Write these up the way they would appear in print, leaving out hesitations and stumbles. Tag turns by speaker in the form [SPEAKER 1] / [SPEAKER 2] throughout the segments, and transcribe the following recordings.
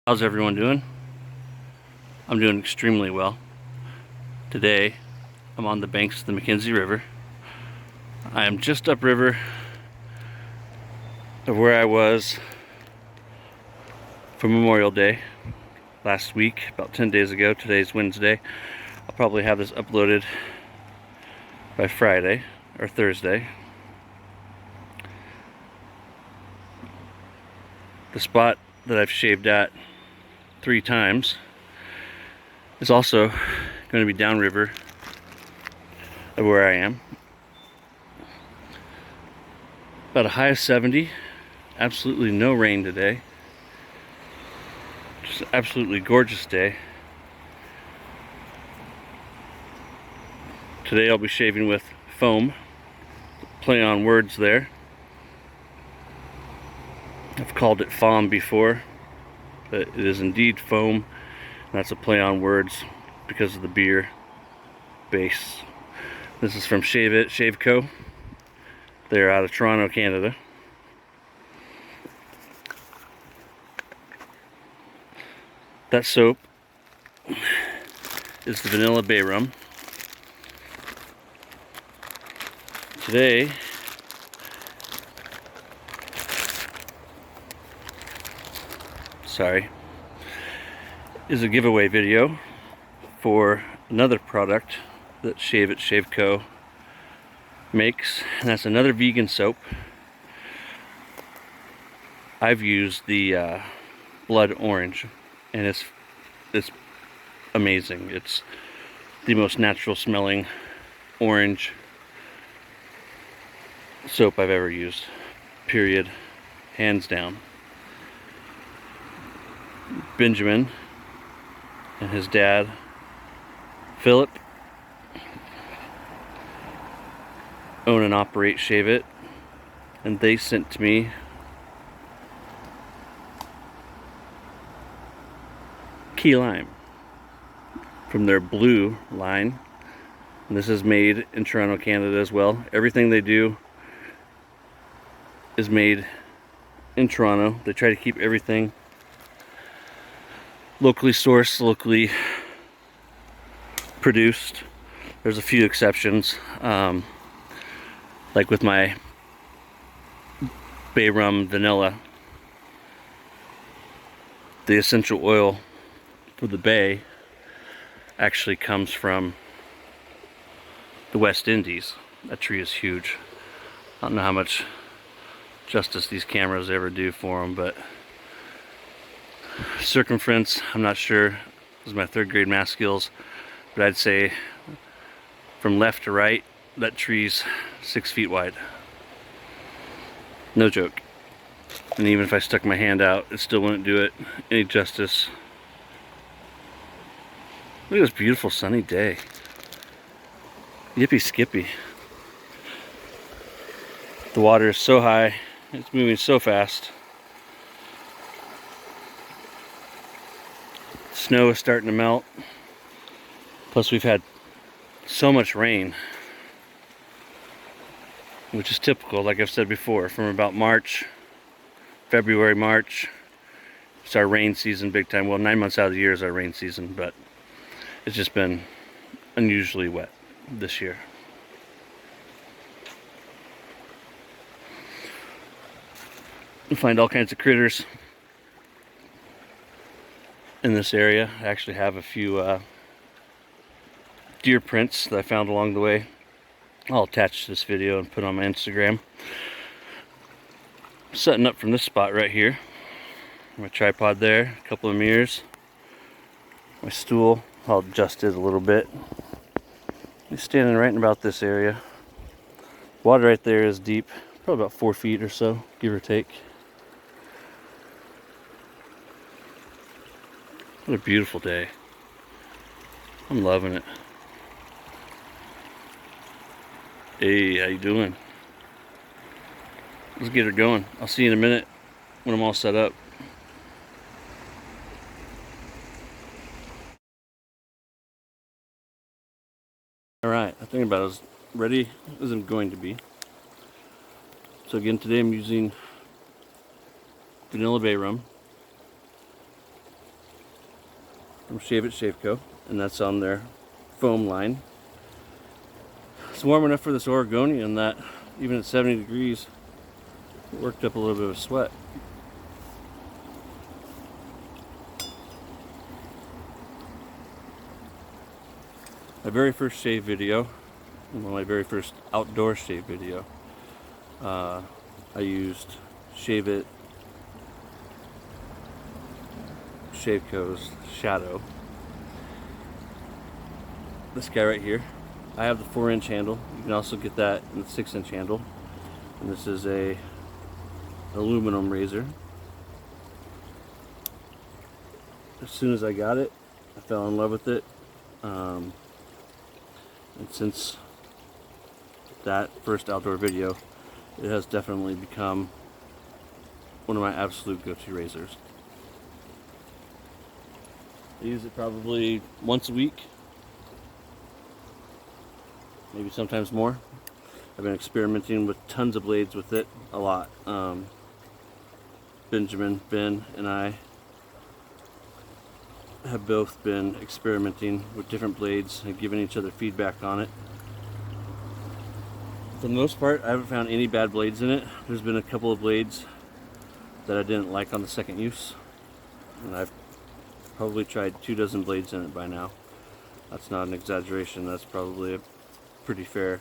[SPEAKER 1] How's everyone doing? I'm doing extremely well. Today, I'm on the banks of the McKenzie River. I am just upriver of where I was for Memorial Day last week, about 10 days ago. Today's Wednesday. I'll probably have this uploaded by Friday or Thursday. The spot that I've shaved at 3 times is also going to be downriver of where I am. About a high of 70. Absolutely no rain today. Just an absolutely gorgeous day. Today I'll be shaving with FOM. Play on words there. I've called it FOM before, but it is indeed foam. That's a play on words because of the beer base. This is from Shave Co. They're out of Toronto, Canada. That soap is the Vanilla Bay Rum. Today, is a giveaway video for another product that Shave Co. makes, and that's another vegan soap. I've used the blood orange, and it's amazing. It's the most natural smelling orange soap I've ever used, period, hands down. Benjamin and his dad Philip own and operate Shave It, and they sent to me key lime from their blue line, and this is made in Toronto, Canada as well. Everything they do is made in Toronto. They try to keep everything locally sourced, locally produced. There's a few exceptions, like with my Bay Rum Vanilla. The essential oil for the Bay actually comes from the West Indies. That tree is huge. I don't know how much justice these cameras ever do for them, but circumference, I'm not sure. This is my 3rd grade math skills, but I'd say from left to right, that tree's 6 feet wide. No joke. And even if I stuck my hand out, it still wouldn't do it any justice. Look at this beautiful sunny day. Yippee skippy. The water is so high, it's moving so fast. Snow is starting to melt. Plus we've had so much rain, which is typical, like I've said before, from about February, March. It's our rain season big time. Well, 9 months out of the year is our rain season, but it's just been unusually wet this year. You find all kinds of critters in this area. I actually have a few deer prints that I found along the way. I'll attach this video and put on my Instagram. I'm setting up from this spot right here. My tripod there, a couple of mirrors, my stool. I'll adjust it a little bit. I'm standing right in about this area. Water right there is deep, probably about 4 feet or so, give or take. What a beautiful day. I'm loving it. Hey, how you doing? Let's get her going. I'll see you in a minute when I'm all set up. Alright, I think about as ready as I'm going to be. So again, today I'm using Vanilla Bay Rum. from Shave It Shave Co. And that's on their foam line. It's warm enough for this Oregonian that even at 70 degrees, it worked up a little bit of sweat. My very first shave video, my very first outdoor shave video, I used Shave It Shave Co.'s Shadow. This guy right here. I have the 4-inch handle. You can also get that in the 6-inch handle. And this is a aluminum razor. As soon as I got it, I fell in love with it. And since that first outdoor video, it has definitely become one of my absolute go-to razors. I use it probably once a week, maybe sometimes more. I've been experimenting with tons of blades with it, a lot. Ben, and I have both been experimenting with different blades and giving each other feedback on it. For the most part, I haven't found any bad blades in it. There's been a couple of blades that I didn't like on the second use, and I've probably tried 24 blades in it by now. That's not an exaggeration, that's probably a pretty fair.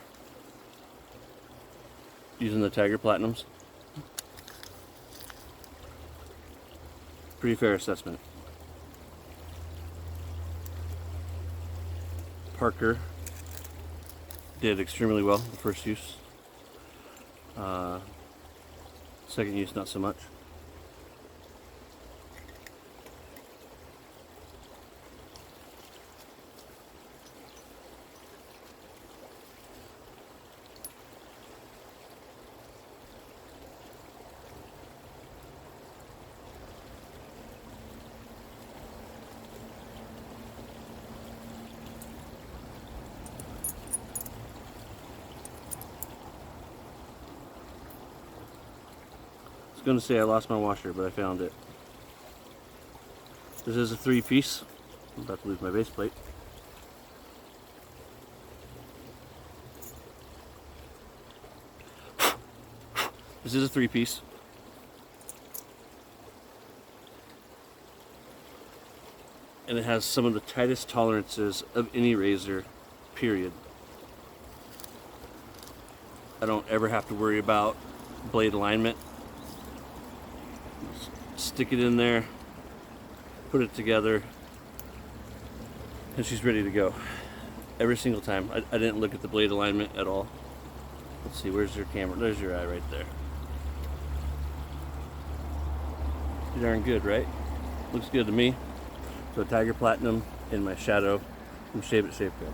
[SPEAKER 1] Using the Tiger Platinums, pretty fair assessment. Parker did extremely well the first use. Second use, not so much. I was going to say I lost my washer, but I found it. This is a 3-piece. I'm about to lose my base plate. This is a 3-piece. And it has some of the tightest tolerances of any razor, period. I don't ever have to worry about blade alignment. Stick it in there, put it together, and she's ready to go. Every single time. I didn't look at the blade alignment at all. Let's see, where's your camera? There's your eye right there. Pretty darn good, right? Looks good to me. So Tiger Platinum in my Shadow from Shave It Shave Co.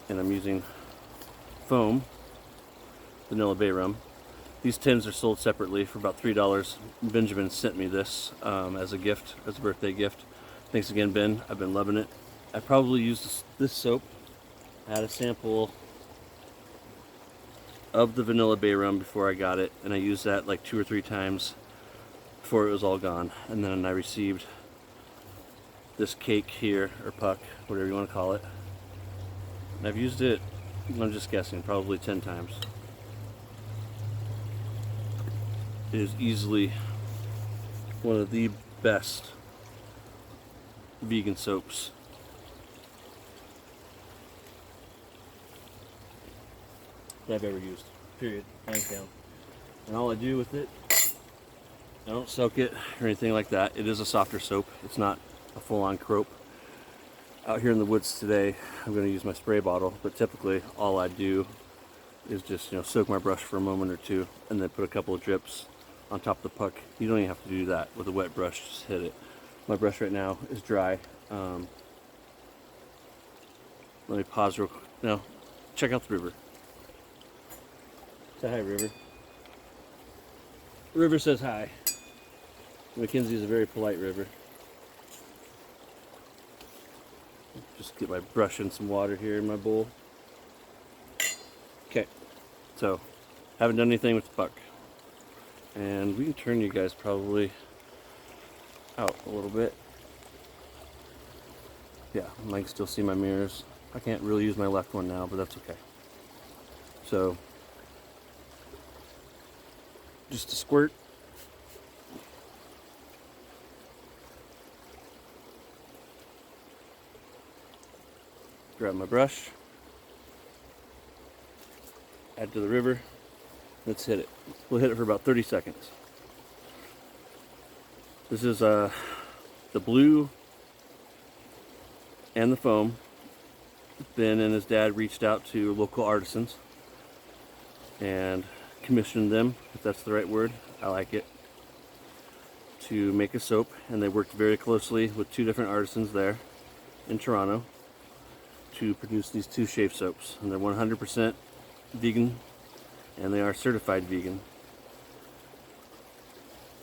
[SPEAKER 1] And I'm using foam, Vanilla Bay Rum. These tins are sold separately for about $3. Benjamin sent me this as a gift, as a birthday gift. Thanks again, Ben. I've been loving it. I probably used this soap. I had a sample of the Vanilla Bay Rum before I got it, and I used that like 2 or 3 times before it was all gone. And then I received this cake here, or puck, whatever you want to call it. And I've used it, I'm just guessing, probably 10 times. It is easily one of the best vegan soaps. That I've ever used, period, hands down. And all I do with it, I don't soak it or anything like that. It is a softer soap. It's not a full-on croap. Out here in the woods today, I'm going to use my spray bottle, but typically all I do is just, soak my brush for a moment or two and then put a couple of drips on top of the puck. You don't even have to do that with a wet brush, just hit it. My brush right now is dry. Let me pause real quick. Now, check out the river. Say hi, river. The river says hi. McKenzie is a very polite river. Just get my brush and some water here in my bowl. Okay, so haven't done anything with the puck. And we can turn you guys probably out a little bit. Yeah, I can still see my mirrors. I can't really use my left one now, but that's okay. So, just a squirt. Grab my brush. Add to the river. Let's hit it. We'll hit it for about 30 seconds. This is the blue and the foam. Ben and his dad reached out to local artisans and commissioned them, if that's the right word, I like it, to make a soap. And they worked very closely with 2 different artisans there in Toronto to produce these 2 shave soaps. And they're 100% vegan, and they are certified vegan.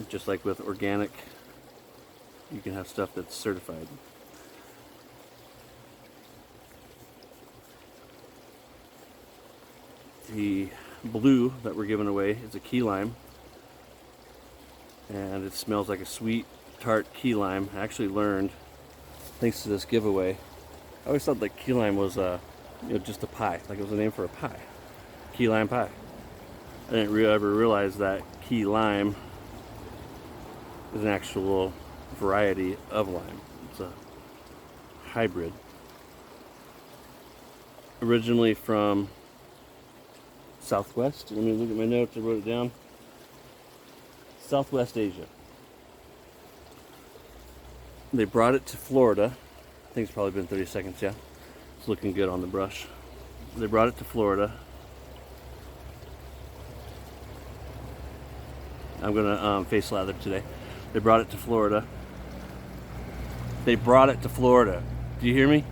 [SPEAKER 1] Just like with organic, you can have stuff that's certified. The blue that we're giving away is a key lime, and it smells like a sweet, tart key lime. I actually learned, thanks to this giveaway, I always thought that key lime was just a pie, like it was a name for a pie. Key lime pie. I didn't ever realize that key lime is an actual variety of lime. It's a hybrid. Originally from Southwest. Let me look at my notes. I wrote it down. Southwest Asia. They brought it to Florida. I think it's probably been 30 seconds, yeah. It's looking good on the brush. They brought it to Florida. I'm gonna face lather today. They brought it to Florida. They brought it to Florida. Do you hear me?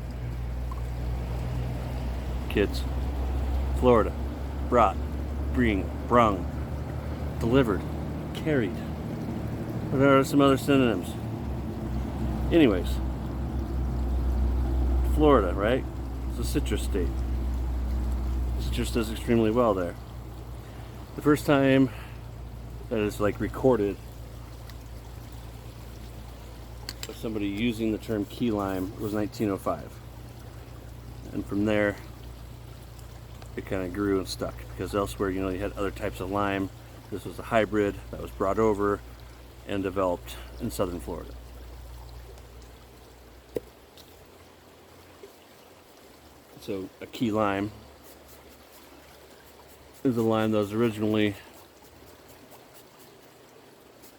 [SPEAKER 1] Kids. Florida. Brought. Bring. Brung. Delivered. Carried. What are some other synonyms? Anyways. Florida, right? It's a citrus state. Citrus does extremely well there. The first time that is like recorded of somebody using the term key lime was 1905, and from there it kind of grew and stuck, because elsewhere, you had other types of lime. This was a hybrid that was brought over and developed in southern Florida. So a key lime is a lime that was originally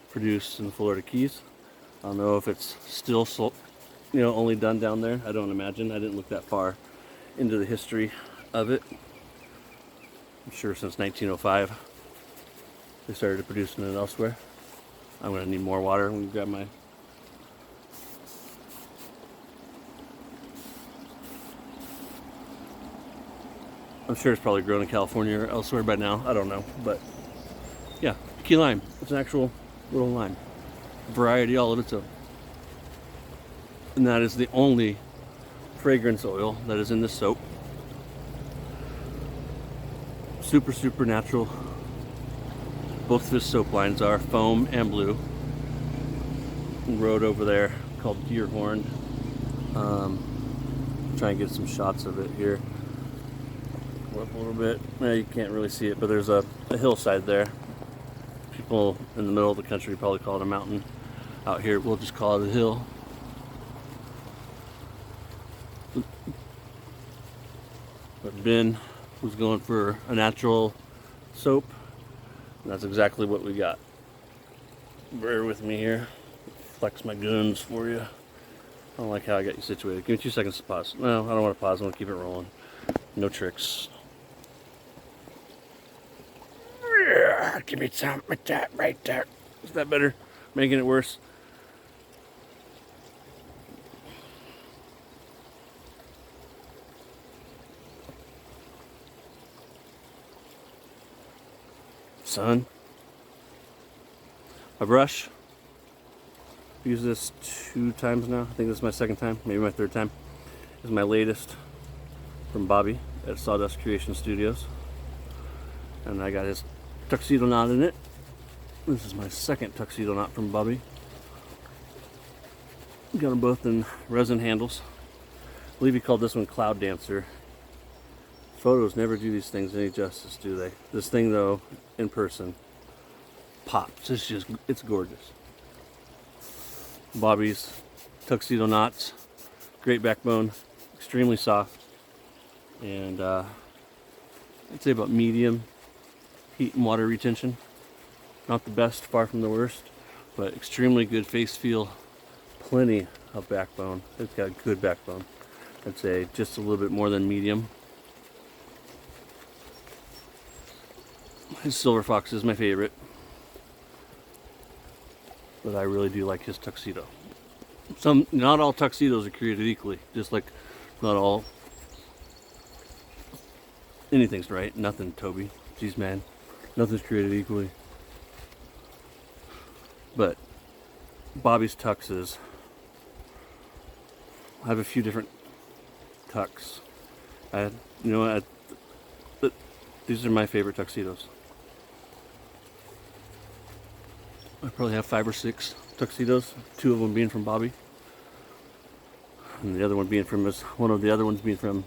[SPEAKER 1] produced in the Florida Keys. I don't know if it's still only done down there. I don't imagine. I didn't look that far into the history of it. I'm sure since 1905 they started producing it elsewhere. I'm going to need more water. I'm going to grab my... I'm sure it's probably grown in California or elsewhere by now. I don't know. But yeah, key lime. It's an actual little lime. Variety all of its own. And that is the only fragrance oil that is in this soap. Super, super natural. Both of his soap lines are foam and blue. Road over there called Deerhorn. Try and get some shots of it here. Go up a little bit. You can't really see it, but there's a hillside there. People in the middle of the country probably call it a mountain. Out here, we'll just call it a hill. But Ben was going for a natural soap. And that's exactly what we got. Bear with me here. Flex my guns for you. I don't like how I got you situated. Give me 2 seconds to pause. No, I don't want to pause. I want to keep it rolling. No tricks. Yeah, give me some with that right there. Is that better? Making it worse? Son. My brush. I've used this 2 times now. I think this is my 2nd time, maybe my 3rd time. This is my latest from Bobby at Sawdust Creation Studios. And I got his tuxedo knot in it. This is my 2nd tuxedo knot from Bobby. Got them both in resin handles. believe he called this one Cloud Dancer. Photos never do these things any justice, do they? This thing though, in person, pops. It's gorgeous. Bobby's tuxedo knots, great backbone, extremely soft, and I'd say about medium heat and water retention. Not the best, far from the worst, but extremely good face feel, plenty of backbone. It's got a good backbone. I'd say just a little bit more than medium. His Silver Fox is my favorite, but I really do like his tuxedo. Not all tuxedos are created equally, just like not all, anything's right. Nothing, Toby. Jeez, man, nothing's created equally. But Bobby's tuxes, I have a few different tux. These are my favorite tuxedos. I probably have 5 or 6 tuxedos, 2 of them being from Bobby, and the other one being from one of the other ones being from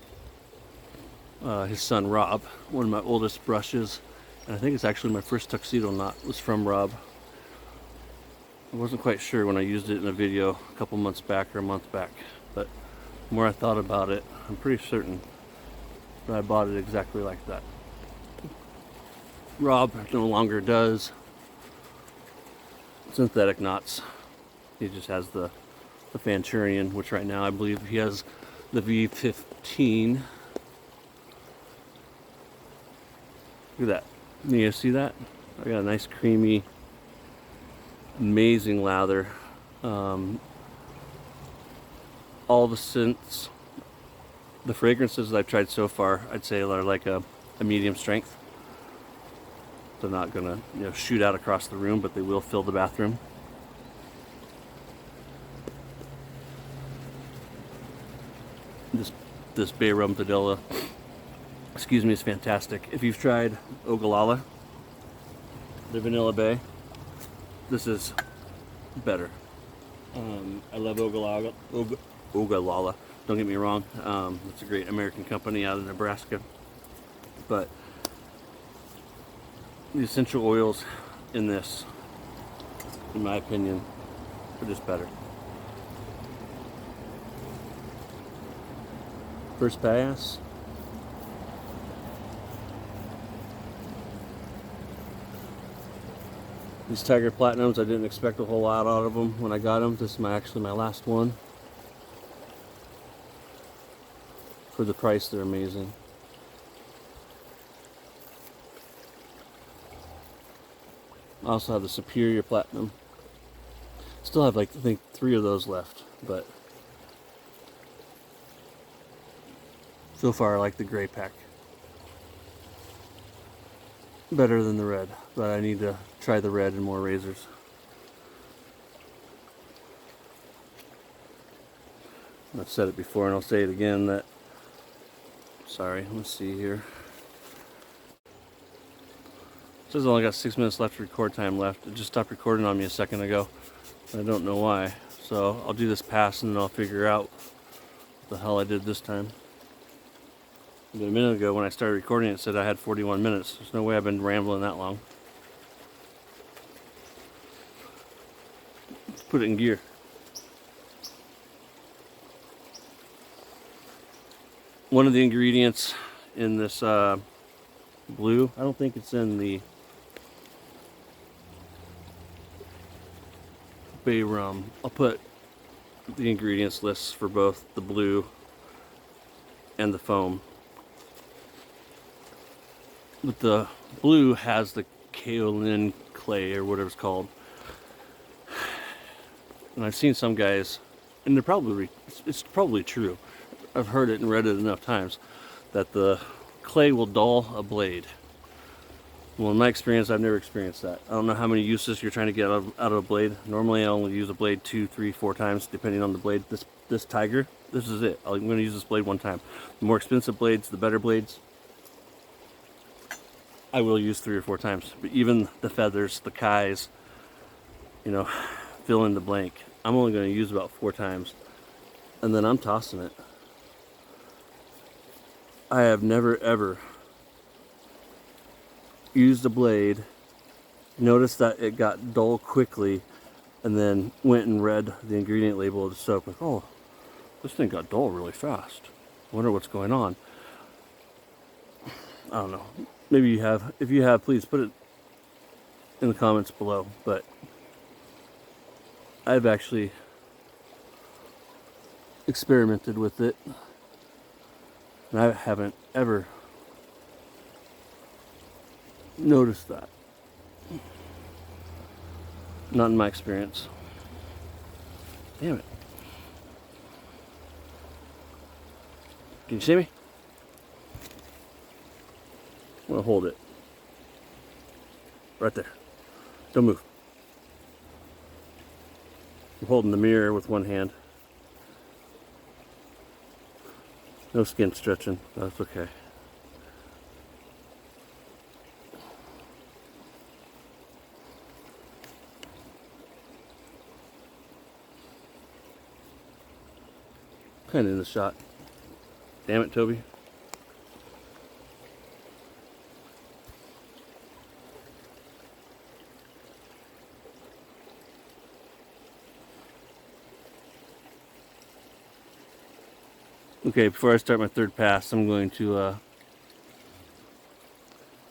[SPEAKER 1] his son Rob, one of my oldest brushes, and I think it's actually my first tuxedo knot was from Rob. I wasn't quite sure when I used it in a video a couple months back or a month back, but the more I thought about it, I'm pretty certain that I bought it exactly like that. Rob no longer does synthetic knots. He just has the Fanchurian, which right now I believe he has the V15. Look at that. You guys see that? I got a nice creamy, amazing lather. All the scents, the fragrances that I've tried so far, I'd say are like a medium strength. They're not gonna, shoot out across the room, but they will fill the bathroom. This Bay Rum Padilla, is fantastic. If you've tried Ogallala, the Vanilla Bay, this is better. I love Ogallala. Don't get me wrong. It's a great American company out of Nebraska, but the essential oils in this, in my opinion, are just better. First pass. These Tiger Platinums, I didn't expect a whole lot out of them when I got them. This is actually my last one. For the price, they're amazing. I also have the Superior Platinum. Still have I think 3 of those left, but so far I like the gray pack better than the red, but I need to try the red and more razors. I've said it before and I'll say it again that, sorry, let's see here. It says I only got 6 minutes left, record time left. It just stopped recording on me a second ago. I don't know why. So I'll do this pass and then I'll figure out what the hell I did this time. But a minute ago when I started recording it said I had 41 minutes. There's no way I've been rambling that long. Let's put it in gear. One of the ingredients in this blue, I don't think it's in the Bay Rum. I'll put the ingredients lists for both the blue and the foam. But the blue has the kaolin clay or whatever it's called. And I've seen some guys, and it's probably true. I've heard it and read it enough times that the clay will dull a blade. Well, in my experience, I've never experienced that. I don't know how many uses you're trying to get out of a blade. Normally, I only use a blade 2, 3, 4 times, depending on the blade. This Tiger, this is it. I'm going to use this blade 1 time. The more expensive blades, the better blades, I will use 3 or 4 times. But even the feathers, the Kais, fill in the blank. I'm only going to use about 4 times, and then I'm tossing it. I have never ever used a blade, noticed that it got dull quickly, and then went and read the ingredient label of the soap, like, oh, this thing got dull really fast. I wonder what's going on. I don't know. Maybe you have. If you have, please put it in the comments below. But I've actually experimented with it, and I haven't ever noticed that. Not in my experience. Damn it. Can you see me? I'm gonna hold it. Right there. Don't move. I'm holding the mirror with one hand. No skin stretching. That's okay. Kind of in the shot. Damn it, Toby. Okay, before I start my third pass, I'm going to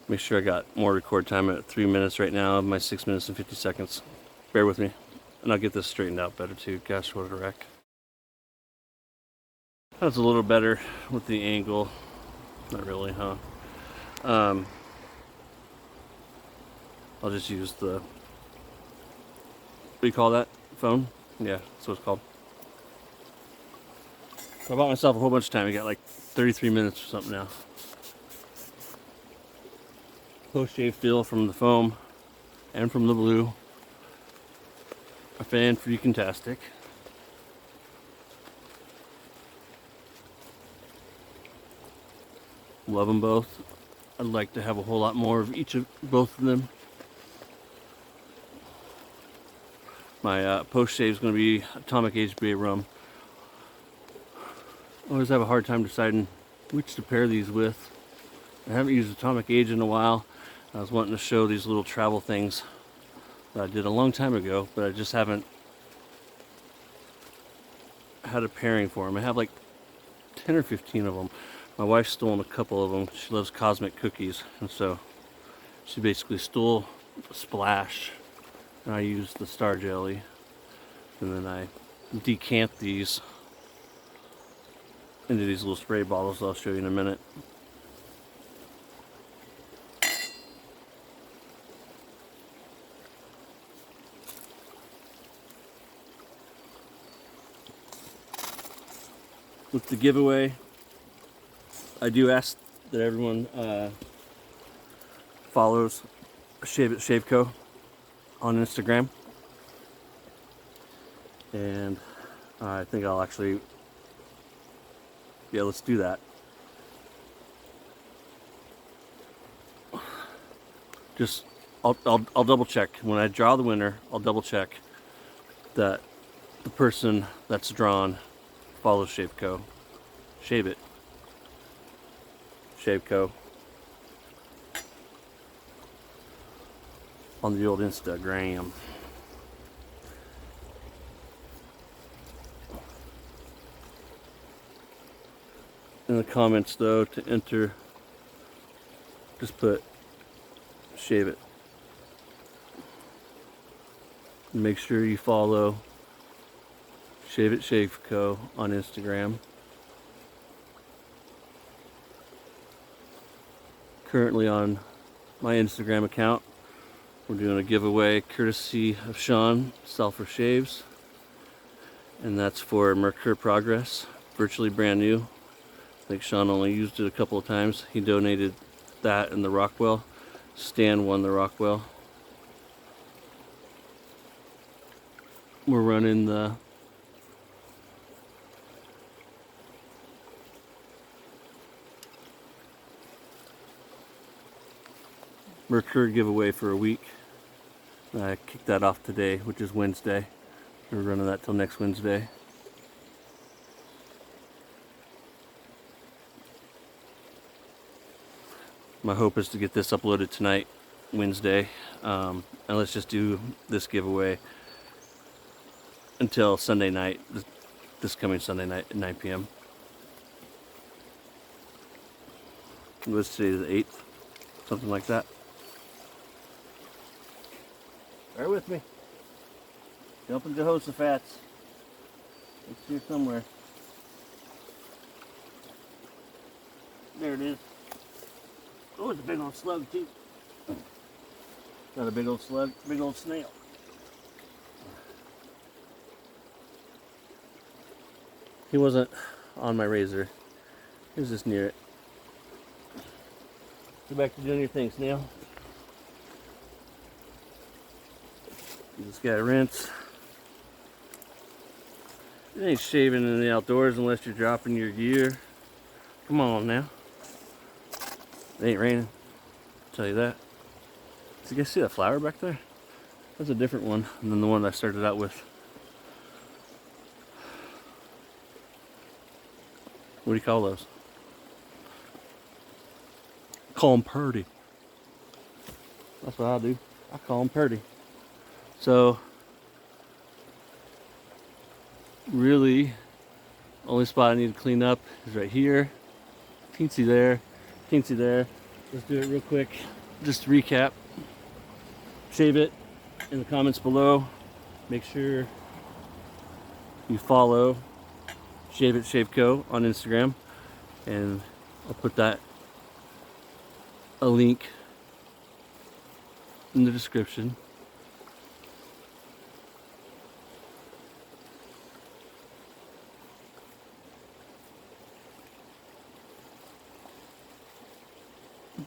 [SPEAKER 1] make sure I got more record time at 3 minutes right now, my 6 minutes and 50 seconds. Bear with me, and I'll get this straightened out better too. Gosh, what a wreck. That's a little better with the angle. Not really, huh? I'll just use the, what do you call that? Phone? Yeah, that's what it's called. So I bought myself a whole bunch of time. I got like 33 minutes or something now. Post-shave feel from the foam and from the blue. A fan-freaking-tastic. Love them both. I'd like to have a whole lot more of each of both of them. My post-shave is going to be Atomic Age PAA rum. I always have a hard time deciding which to pair these with. I haven't used Atomic Age in a while. I was wanting to show these little travel things that I did a long time ago, but I just haven't had a pairing for them. I have like 10 or 15 of them. My wife stole a couple of them. She loves cosmic cookies, and so she basically stole a splash, and I used the star jelly, and then I decant these into these little spray bottles that I'll show you in a minute. With the giveaway, I do ask that everyone follows Shave It Shave Co. on Instagram, and I think I'll actually, yeah, let's do that. Just I'll double check when I draw the winner. I'll double check that the person that's drawn follows Shave Co. Shave It Shave Co. on the old Instagram. In the comments though, to enter, just put Shave It. Make sure you follow Shave It Shave Co. on Instagram. Currently on my Instagram account, we're doing a giveaway courtesy of Sean, Sulfur Shaves, and that's for Mercure Progress, virtually brand new. I think Sean only used it a couple of times. He donated that and the Rockwell. Stan won the Rockwell. We're running the Mercure giveaway for a week. I kicked that off today, which is Wednesday. We're running that till next Wednesday. My hope is to get this uploaded tonight, Wednesday, and let's just do this giveaway until Sunday night, this coming Sunday night at 9 p.m. What's today, the 8th? Something like that. Bear with me. Jumping Jehoshaphat's. It's here somewhere. There it is. Oh, it's a big old slug too. Not a big old slug, big old snail. He wasn't on my razor. He was just near it. Go back to doing your thing, snail. You just gotta rinse. It ain't shaving in the outdoors unless you're dropping your gear. Come on now. It ain't raining. I'll tell you that. Did you guys see that flower back there? That's a different one than the one I started out with. What do you call those? Call them purdy. That's what I do. I call them purdy. So, really, only spot I need to clean up is right here. Teensy there, teensy there. Let's do it real quick. Just to recap. Shave it in the comments below. Make sure you follow Shave It Shave Co. on Instagram, and I'll put a link in the description.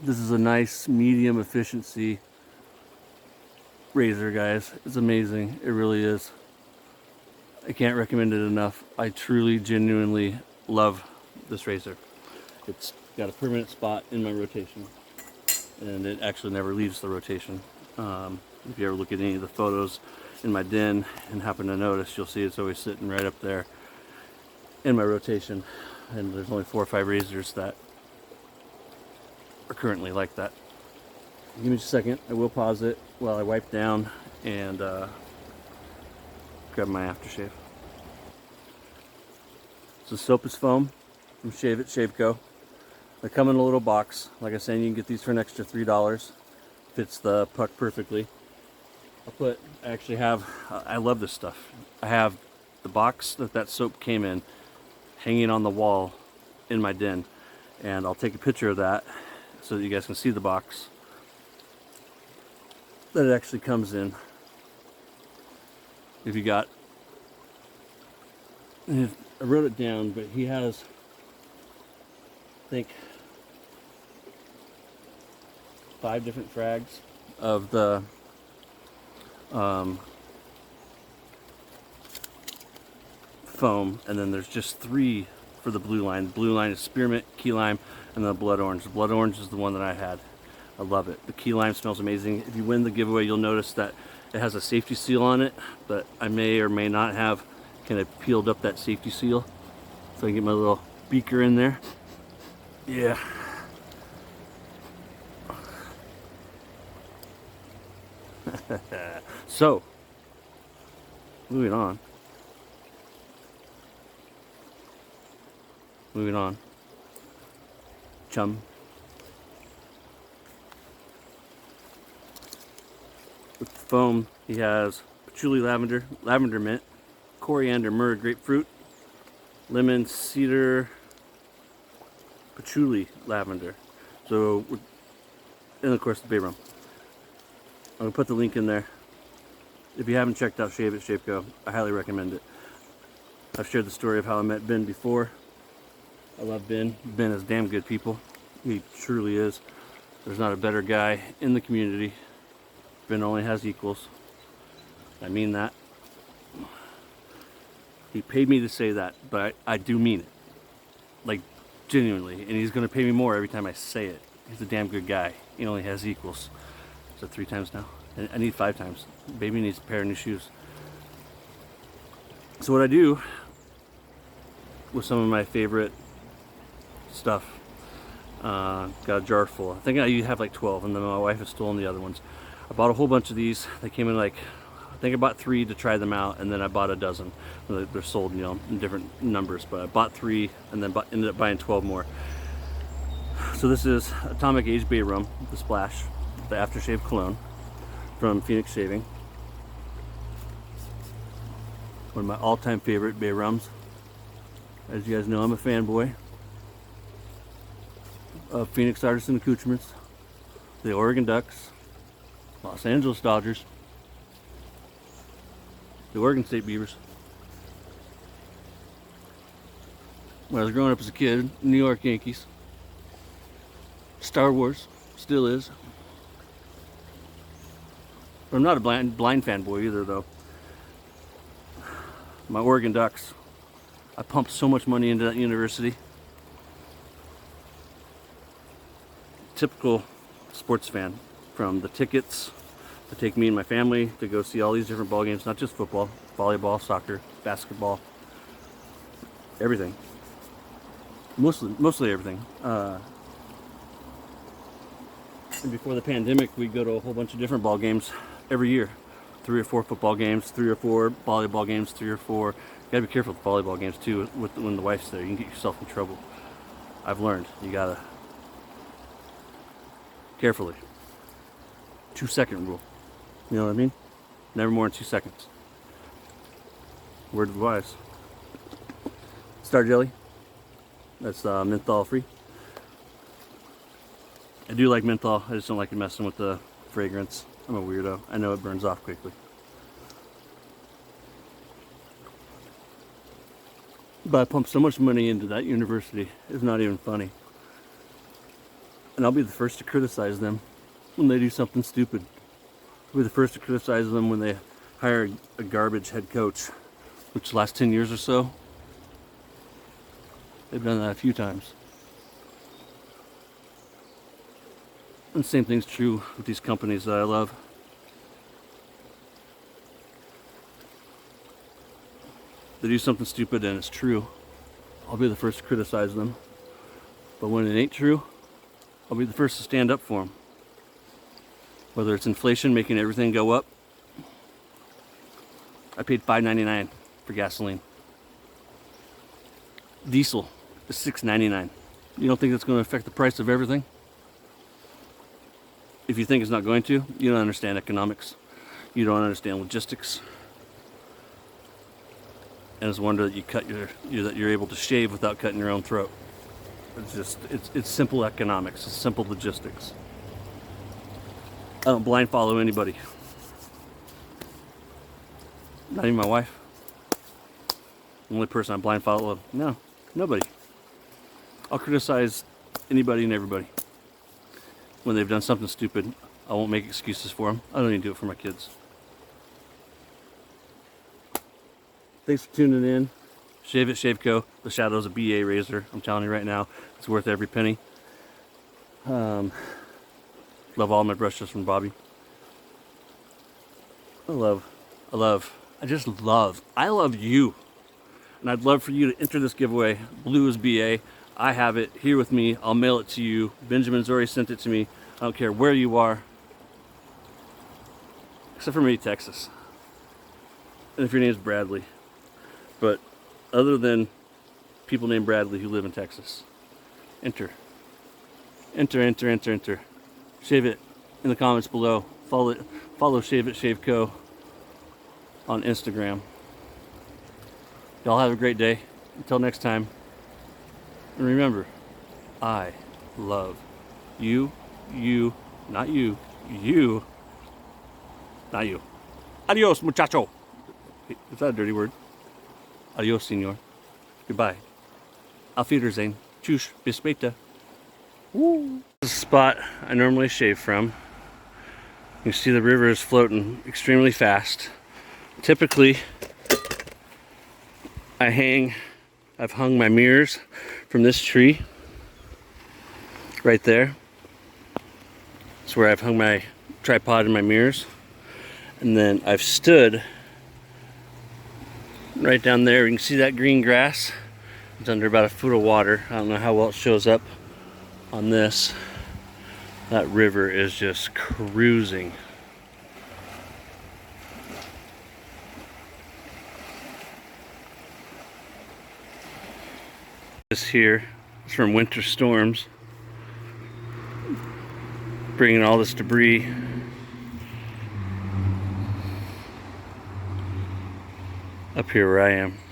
[SPEAKER 1] This is a nice medium efficiency razor, guys. It's amazing. It really is. I can't recommend it enough. I truly, genuinely love this razor. It's got a permanent spot in my rotation, and it actually never leaves the rotation. If you ever look at any of the photos in my den and happen to notice, you'll see it's always sitting right up there in my rotation. And there's only 4 or 5 razors that are currently like that. Give me just a second. I will pause it while I wipe down and grab my aftershave. So soap is foam from Shave It Shave Co. They come in a little box. Like I said, you can get these for an extra $3. Fits the puck perfectly. I actually have, I love this stuff. I have the box that soap came in hanging on the wall in my den. And I'll take a picture of that so that you guys can see the box that it actually comes in. If you got, I wrote it down, but he has, I think, 5 different frags of the foam, and then there's just 3 for the blue line. The blue line is spearmint, key lime, and the blood orange. The blood orange is the one that I had. I love it. The key lime smells amazing. If you win the giveaway, you'll notice that it has a safety seal on it, but I may or may not have kind of peeled up that safety seal. So I can get my little beaker in there. Yeah. So, moving on. Chum. With the foam, he has patchouli lavender, lavender mint, coriander, myrrh, grapefruit, lemon, cedar, patchouli, lavender. So, and of course the bay rum. I'm going to put the link in there. If you haven't checked out Shave It Shave Co., I highly recommend it. I've shared the story of how I met Ben before. I love Ben. Ben is damn good people. He truly is. There's not a better guy in the community. Ben only has equals. I mean that. He paid me to say that, but I do mean it. Like, genuinely. And he's going to pay me more every time I say it. He's a damn good guy. He only has equals. So 3 times now. I need 5 times. Baby needs a pair of new shoes. So what I do with some of my favorite stuff Got a jar full. I think I have like 12, and then my wife has stolen the other ones. I bought a whole bunch of these. They came in like, I think I bought 3 to try them out, and then I bought a dozen. They're sold, you know, in different numbers, but I bought 3 and then ended up buying 12 more. So this is Atomic Age Bay Rum, the Splash, the Aftershave Cologne from Phoenix Shaving. One of my all-time favorite bay rums. As you guys know, I'm a fanboy of Phoenix Artisan Accoutrements, the Oregon Ducks, Los Angeles Dodgers, the Oregon State Beavers. When I was growing up as a kid, New York Yankees, Star Wars, still is. But I'm not a blind fanboy either, though. My Oregon Ducks, I pumped so much money into that university. Typical sports fan, from the tickets to take me and my family to go see all these different ball games, not just football, volleyball, soccer, basketball, everything. Mostly everything. And before the pandemic, we'd go to a whole bunch of different ball games every year. 3 or 4 football games, 3 or 4 volleyball games, 3 or 4. You gotta be careful with volleyball games too. When the wife's there, you can get yourself in trouble. I've learned you gotta carefully. 2-second rule. You know what I mean? Never more than 2 seconds. Word of advice. Star Jelly. That's menthol free. I do like menthol. I just don't like it messing with the fragrance. I'm a weirdo. I know it burns off quickly. But I pumped so much money into that university, it's not even funny. And I'll be the first to criticize them when they do something stupid. I'll be the first to criticize them when they hire a garbage head coach, which the last 10 years or so, they've done that a few times. And the same thing's true with these companies that I love. They do something stupid and it's true, I'll be the first to criticize them. But when it ain't true, I'll be the first to stand up for them. Whether it's inflation making everything go up. I paid $5.99 for gasoline. Diesel is $6.99. You don't think that's going to affect the price of everything? If you think it's not going to, you don't understand economics. You don't understand logistics. And it's a wonder that that you're able to shave without cutting your own throat. It's simple economics. It's simple logistics. I don't blind follow anybody. Not even my wife. The only person I blind follow, no, nobody. I'll criticize anybody and everybody. When they've done something stupid, I won't make excuses for them. I don't even do it for my kids. Thanks for tuning in. Shave It, Shave Co. The Shadow's a BA razor. I'm telling you right now, it's worth every penny. Love all my brushes from Bobby. I love you. And I'd love for you to enter this giveaway. Blue is BA. I have it here with me. I'll mail it to you. Benjamin's already sent it to me. I don't care where you are. Except for maybe Texas. And if your name's Bradley. But other than people named Bradley who live in Texas, enter. Enter. Shave It in the comments below. Follow Shave It, Shave Co. on Instagram. Y'all have a great day. Until next time. And remember, I love you, not you, not you. Adios, muchacho. Is that a dirty word? Adios, senor. Goodbye. Auf Wiedersehen. Tschüss. Bis später. Woo. This is a spot I normally shave from. You can see the river is floating extremely fast. Typically, I've hung my mirrors from this tree right there. That's where I've hung my tripod and my mirrors. And then I've stood right down there. You can see that green grass. It's under about a foot of water. I don't know how well it shows up. on this, that river is just cruising. This here is from winter storms, bringing all this debris up here where I am.